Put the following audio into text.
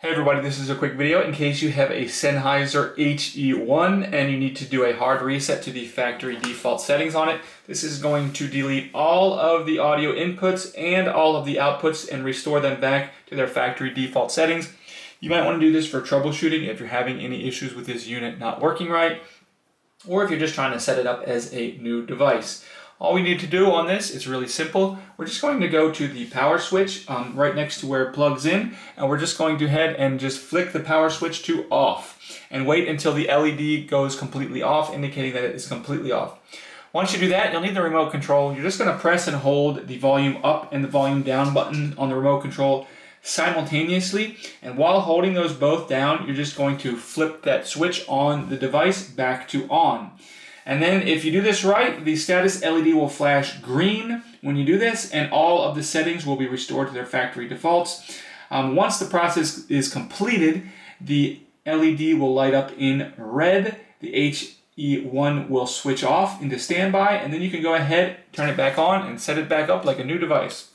Hey everybody, this is a quick video in case you have a Sennheiser HE-1 and you need to do a hard reset to the factory default settings on it. This is going to delete all of the audio inputs and all of the outputs and restore them back to their factory default settings. You might want to do this for troubleshooting if you're having any issues with this unit not working right, or if you're just trying to set it up as a new device. All we need to do on this is really simple. We're just going to go to the power switch right next to where it plugs in, and we're just going to head and just flick the power switch to off and wait until the LED goes completely off, indicating that it is completely off. Once you do that, you'll need the remote control. You're just going to press and hold the volume up and the volume down button on the remote control simultaneously, and while holding those both down, you're just going to flip that switch on the device back to on. And then if you do this right, the status LED will flash green when you do this, and all of the settings will be restored to their factory defaults. Once the process is completed, the LED will light up in red, the HE-1 will switch off into standby, and then you can go ahead, turn it back on, and set it back up like a new device.